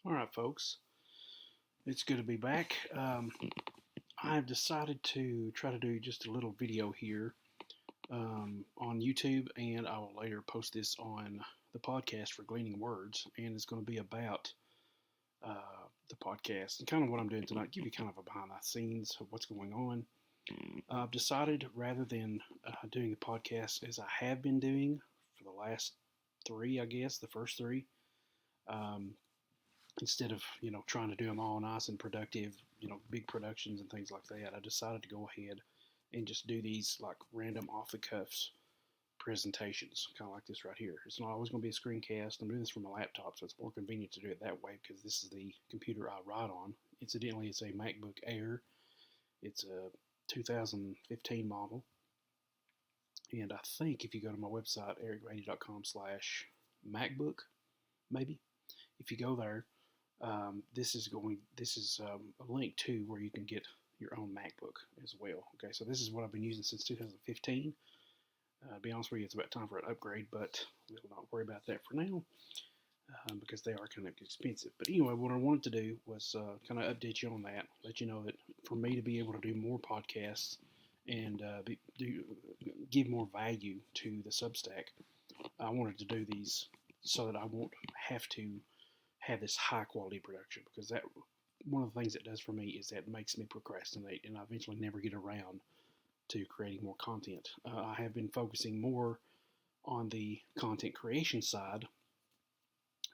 All right, folks, it's good to be back. I've decided to try to do just a little video here on YouTube, and I will later post this on the podcast for Gleaning Words, and it's going to be about the podcast and kind of what I'm doing tonight, give you kind of a behind the scenes of what's going on. I've decided rather than doing the podcast as I have been doing for the last three, I guess, the first three, um, instead of trying to do them all nice and productive, big productions and things like that, I decided to go ahead and just do these like random off the cuffs presentations, kind of like this right here. It's not always going to be a screencast. I'm doing this from my laptop, so it's more convenient to do it that way because this is the computer I write on. Incidentally, it's a MacBook Air. It's a 2015 model, and I think if you go to my website ericgrady.com/MacBook, maybe if you go there, this is a link to where you can get your own MacBook as well. Okay, so this is what I've been using since 2015. To be honest with you, it's about time for an upgrade, but we'll not worry about that for now because they are kind of expensive. But anyway, what I wanted to do was kind of update you on that, let you know that for me to be able to do more podcasts and give more value to the Substack, I wanted to do these so that I won't have to have this high quality production, because that one of the things it does for me is that makes me procrastinate and I eventually never get around to creating more content. I have been focusing more on the content creation side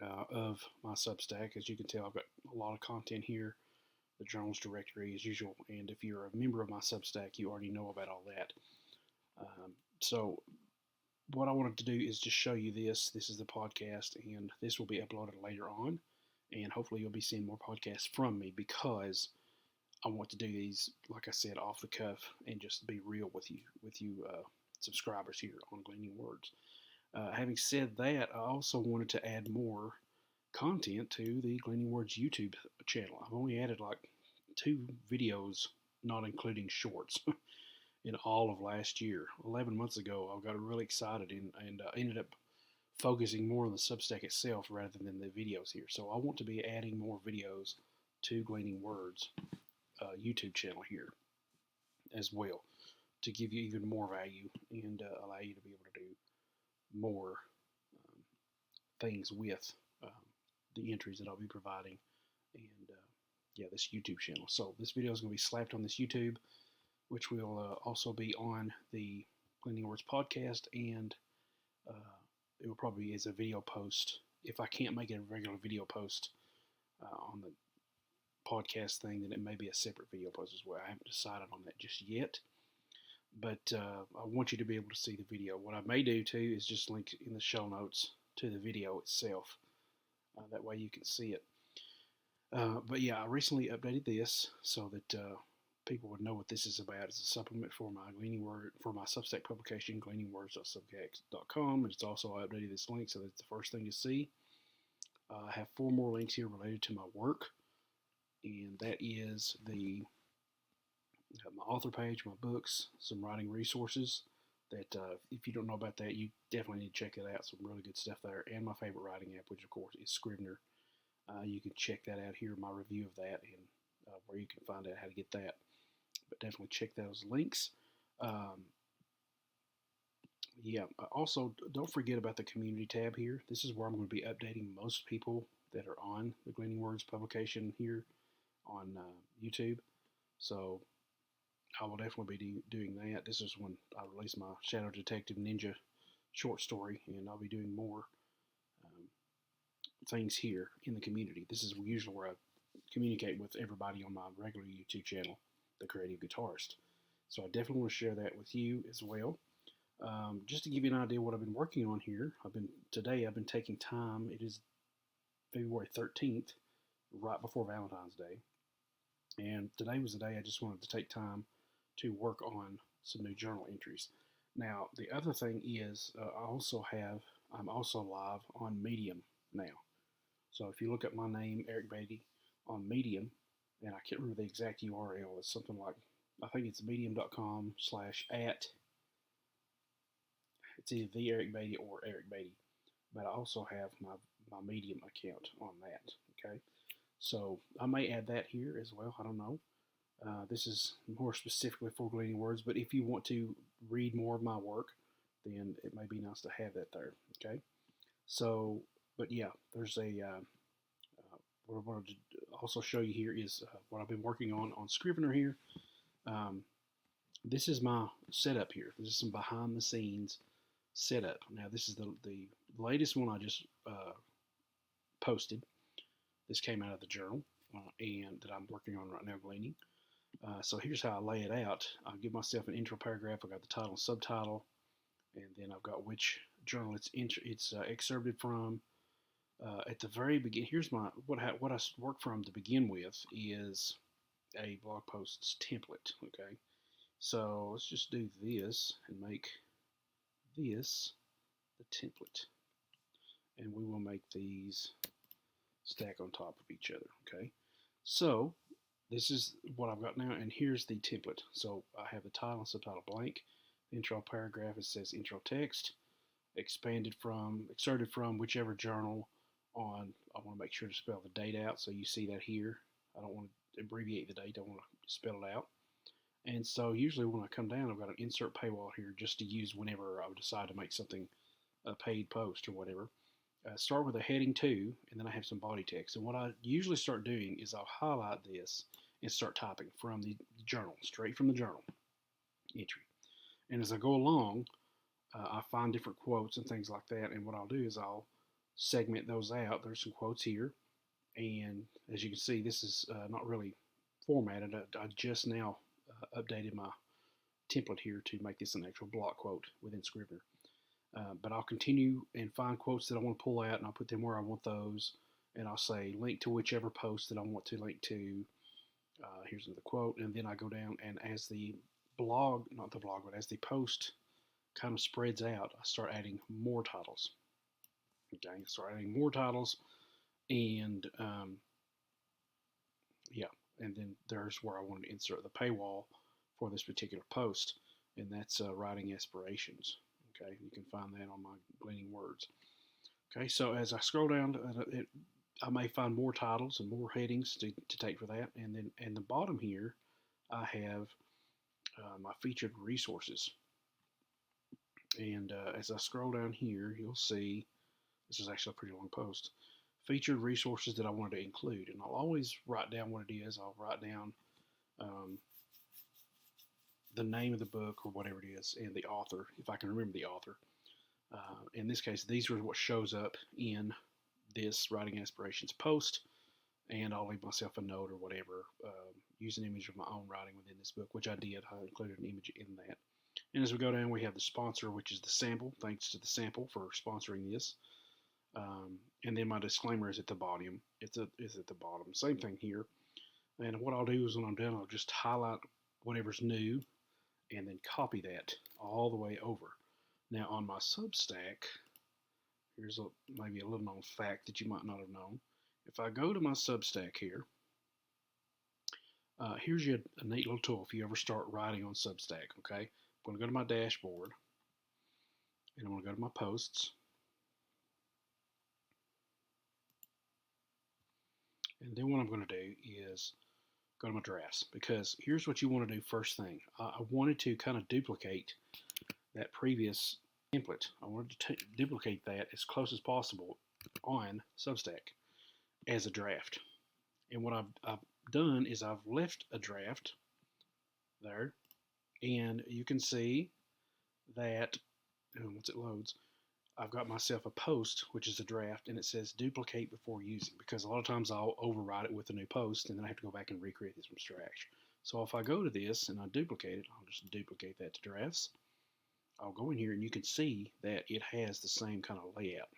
of my Substack. As you can tell, I've got a lot of content here, the journals directory as usual, and if you're a member of my Substack, you already know about all that. So what I wanted to do is just show you this. This is the podcast, and this will be uploaded later on, and hopefully you'll be seeing more podcasts from me because I want to do these, like I said, off the cuff and just be real with you subscribers here on Gleaning Words. Having said that, I also wanted to add more content to the Gleaning Words YouTube channel. I've only added like 2 videos, not including shorts, in all of last year. 11 months ago, I got really excited and ended up focusing more on the Substack itself rather than the videos here. So I want to be adding more videos to Gleaning Words YouTube channel here as well to give you even more value and allow you to be able to do more things with the entries that I'll be providing and this YouTube channel. So this video is going to be slapped on this YouTube, which will also be on the Gleaning Words podcast, and it will probably be as a video post. If I can't make it a regular video post on the podcast thing, then it may be a separate video post as well. I haven't decided on that just yet, but I want you to be able to see the video. What I may do too is just link in the show notes to the video itself. That way you can see it. But yeah, I recently updated this so that people would know what this is about. It's a supplement for my my Substack publication, gleaningwords.substack.com, and it's also I updated this link so that's the first thing to see. I have 4 more links here related to my work, and that is my author page, my books, some writing resources that if you don't know about that, you definitely need to check it out. Some really good stuff there, and my favorite writing app, which of course is Scrivener. You can check that out here, my review of that, and where you can find out how to get that. But definitely check those links. Also, don't forget about the community tab here. This is where I'm going to be updating most people that are on the Gleaning Words publication here on YouTube. So I will definitely be doing that. This is when I release my Shadow Detective Ninja short story, and I'll be doing more things here in the community. This is usually where I communicate with everybody on my regular YouTube channel, The Creative Guitarist. So I definitely want to share that with you as well. Just to give you an idea what I've been working on here, today I've been taking time. It is February 13th, right before Valentine's Day. And today was the day I just wanted to take time to work on some new journal entries. Now, the other thing is I'm also live on Medium now. So if you look at my name, Eric Beatty, on Medium, and I can't remember the exact URL, it's something like, I think it's medium.com/@ it's either the Eric Beatty or Eric Beatty, but I also have my Medium account on that. Okay, So I may add that here as well. I don't know. This is more specifically for Gleaning Words, but if you want to read more of my work, then it may be nice to have that there. Okay. So, but yeah, there's what I wanted to also show you here is what I've been working on Scrivener here. Um, this is my setup here. This is some behind the scenes setup. Now, this is the latest one I just posted. This came out of the journal and that I'm working on right now, Gleaning. So here's how I lay it out. I'll give myself an intro paragraph. I've got the title and subtitle, and then I've got which journal it's excerpted from. At the very beginning, here's what I work from to begin with is a blog post's template. Okay, so let's just do this and make this the template, and we will make these stack on top of each other. Okay, so this is what I've got now, and here's the template. So I have the title and subtitle blank. The intro paragraph, it says intro text, excerpted from whichever journal on, I want to make sure to spell the date out, so you see that here. I don't want to abbreviate the date, I want to spell it out. And so usually when I come down, I've got an insert paywall here just to use whenever I would decide to make something a paid post or whatever. Start with a heading 2, and then I have some body text. And what I usually start doing is I'll highlight this and start typing from the journal, straight from the journal entry. And as I go along, I find different quotes and things like that. And what I'll do is I'll segment those out. There's some quotes here. And as you can see, this is not really formatted. I just now updated my template here to make this an actual block quote within Scrivener. But I'll continue and find quotes that I want to pull out, and I'll put them where I want those. And I'll say link to whichever post that I want to link to. Here's another quote. And then I go down, and as the blog, not the blog, but as the post kind of spreads out, I start adding more titles. Okay, start adding more titles, and yeah, and then there's where I wanted to insert the paywall for this particular post, and that's writing aspirations. Okay, you can find that on my Gleaning Words. Okay, so as I scroll down, I may find more titles and more headings to take for that, and then in the bottom here, I have my featured resources. And as I scroll down here, you'll see this is actually a pretty long post. Featured resources that I wanted to include, and I'll always write down what it is. I'll write down the name of the book or whatever it is, and the author, if I can remember the author. In this case, these are what shows up in this Writing Aspirations post, and I'll leave myself a note or whatever. Use an image of my own writing within this book, which I did. I included an image in that. And as we go down, we have the sponsor, which is the sample. Thanks to the sample for sponsoring this. And then my disclaimer is at the bottom. Is at the bottom. Same thing here. And what I'll do is when I'm done, I'll just highlight whatever's new and then copy that all the way over. Now on my Substack, here's maybe a little known fact that you might not have known. If I go to my Substack here, here's a neat little tool if you ever start writing on Substack. Okay, I'm going to go to my dashboard, and I'm going to go to my posts. And then what I'm going to do is go to my drafts, because here's what you want to do first thing. I wanted to kind of duplicate that previous template. I wanted to duplicate that as close as possible on Substack as a draft. And what I've done is I've left a draft there, and you can see that once it loads, I've got myself a post, which is a draft, and it says duplicate before using, because a lot of times I'll override it with a new post, and then I have to go back and recreate this from scratch. So if I go to this and I duplicate it, I'll just duplicate that to drafts. I'll go in here, and you can see that it has the same kind of layout.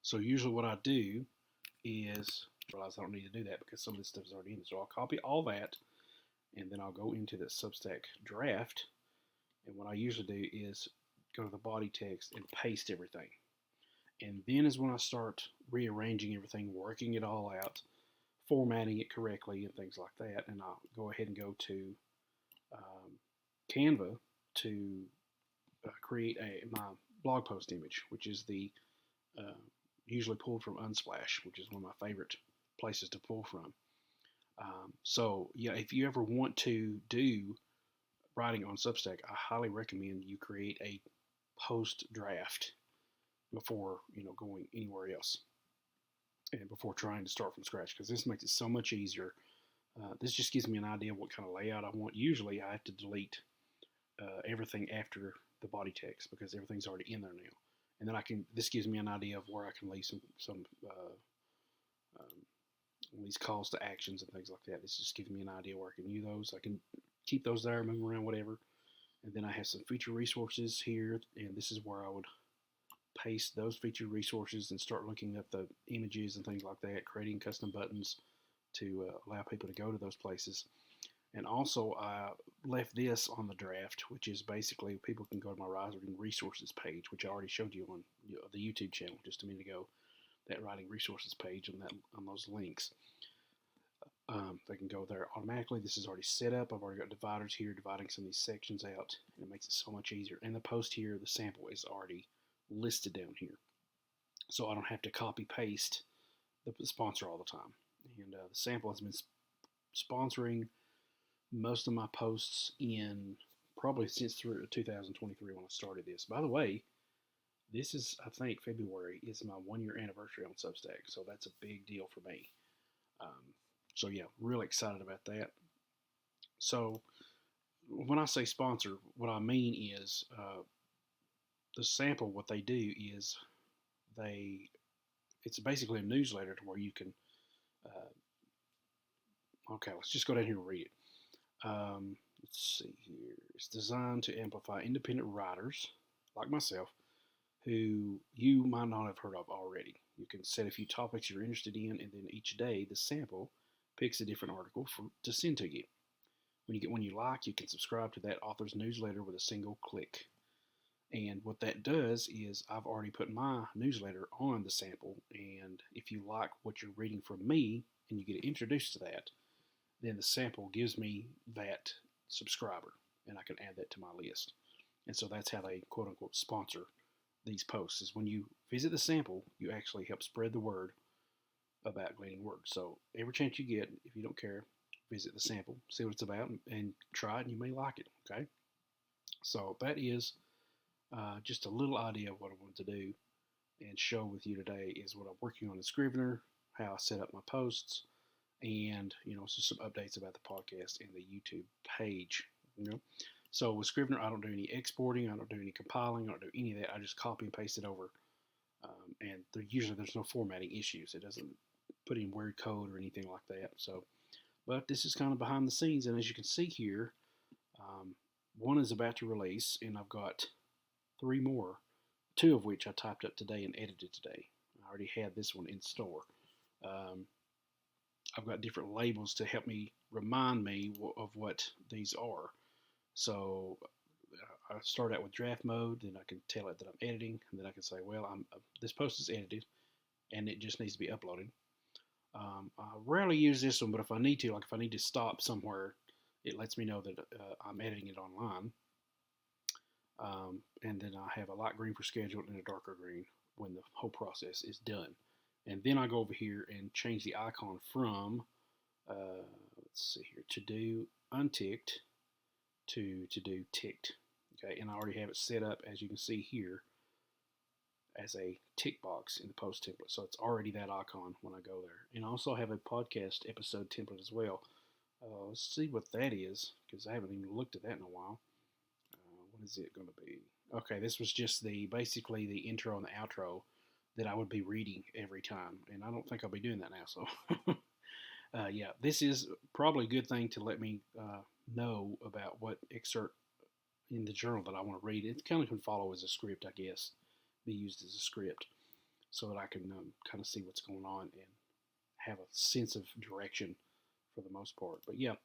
So usually what I do is, realize I don't need to do that because some of this stuff is already in there. So I'll copy all that, and then I'll go into the Substack draft, and what I usually do is go to the body text and paste everything. And then is when I start rearranging everything, working it all out, formatting it correctly and things like that. And I'll go ahead and go to Canva to create my blog post image, which is the usually pulled from Unsplash, which is one of my favorite places to pull from. So yeah, if you ever want to do writing on Substack, I highly recommend you create a post draft before going anywhere else and before trying to start from scratch, because this makes it so much easier. This just gives me an idea of what kind of layout I want. Usually I have to delete everything after the body text because everything's already in there now, and then this gives me an idea of where I can leave some these calls to actions and things like that. This just gives me an idea where I can use those. I can keep those there, move around, whatever. And then I have some feature resources here, and this is where I would paste those feature resources and start looking up the images and things like that, creating custom buttons to allow people to go to those places. And also, I left this on the draft, which is basically people can go to my writing resources page, which I already showed you on the YouTube channel just a minute ago. That writing resources page on those links. They can go there automatically. This is already set up. I've already got dividers here, dividing some of these sections out, and it makes it so much easier. And the post here, the sample is already listed down here, so I don't have to copy paste the sponsor all the time. And the sample has been sponsoring most of my posts in probably since 2023 when I started this. By the way, this is, I think, February is my 1-year anniversary on Substack, so that's a big deal for me. So yeah, really excited about that. So when I say sponsor, what I mean is the sample. What they do is it's basically a newsletter to where you can. Okay, let's just go down here and read it. Let's see here. It's designed to amplify independent writers like myself who you might not have heard of already. You can set a few topics you're interested in, and then each day the sample picks a different article to send to you. When you get one you like, you can subscribe to that author's newsletter with a single click. And what that does is I've already put my newsletter on the sample, and if you like what you're reading from me and you get introduced to that, then the sample gives me that subscriber, and I can add that to my list. And so that's how they quote unquote sponsor these posts, is when you visit the sample, you actually help spread the word about Gleaning Words. So every chance you get, if you don't care, visit the sample, see what it's about, and try it, and you may like it. Okay. So that is just a little idea of what I wanted to do and show with you today is what I'm working on in Scrivener, how I set up my posts, and so some updates about the podcast and the YouTube page. So with Scrivener, I don't do any exporting, I don't do any compiling, I don't do any of that. I just copy and paste it over, and usually there's no formatting issues. It doesn't put in weird code or anything like that. So, but this is kind of behind the scenes, and as you can see here, one is about to release, and I've got 3 more, 2 of which I typed up today and edited today. I already had this one in store. I've got different labels to help me remind me of what these are. So I start out with draft mode, then I can tell it that I'm editing, and then I can say, well, this post is edited, and it just needs to be uploaded. I rarely use this one, but if I need to, like if I need to stop somewhere, it lets me know that I'm editing it online. And then I have a light green for scheduled and a darker green when the whole process is done. And then I go over here and change the icon from, let's see here, to do unticked to do ticked. Okay, and I already have it set up, as you can see here, as a tick box in the post template. So it's already that icon when I go there. And I also have a podcast episode template as well. Let's see what that is, because I haven't even looked at that in a while. What is it going to be? Okay, this was just basically the intro and the outro that I would be reading every time, and I don't think I'll be doing that now. So, yeah, this is probably a good thing to let me know about what excerpt in the journal that I want to read. It kind of can follow as a script, I guess, be used as a script, so that I can kind of see what's going on and have a sense of direction for the most part. But yeah,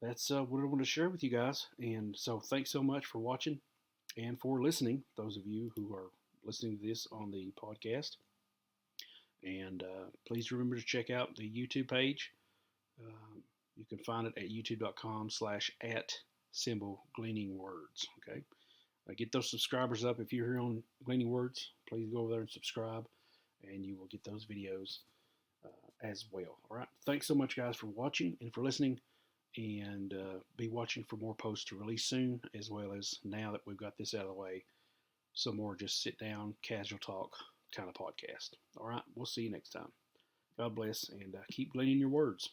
that's what I want to share with you guys. And so thanks so much for watching and for listening, those of you who are listening to this on the podcast. And please remember to check out the YouTube page. You can find it at youtube.com/@Gleaning Words. Okay, get those subscribers up. If you're here on Gleaning Words, please go over there and subscribe. and you will get those videos as well. All right. Thanks so much, guys, for watching and for listening. And be watching for more posts to release soon, as well as now that we've got this out of the way, some more just sit down, casual talk kind of podcast. All right. We'll see you next time. God bless, and keep gleaning your words.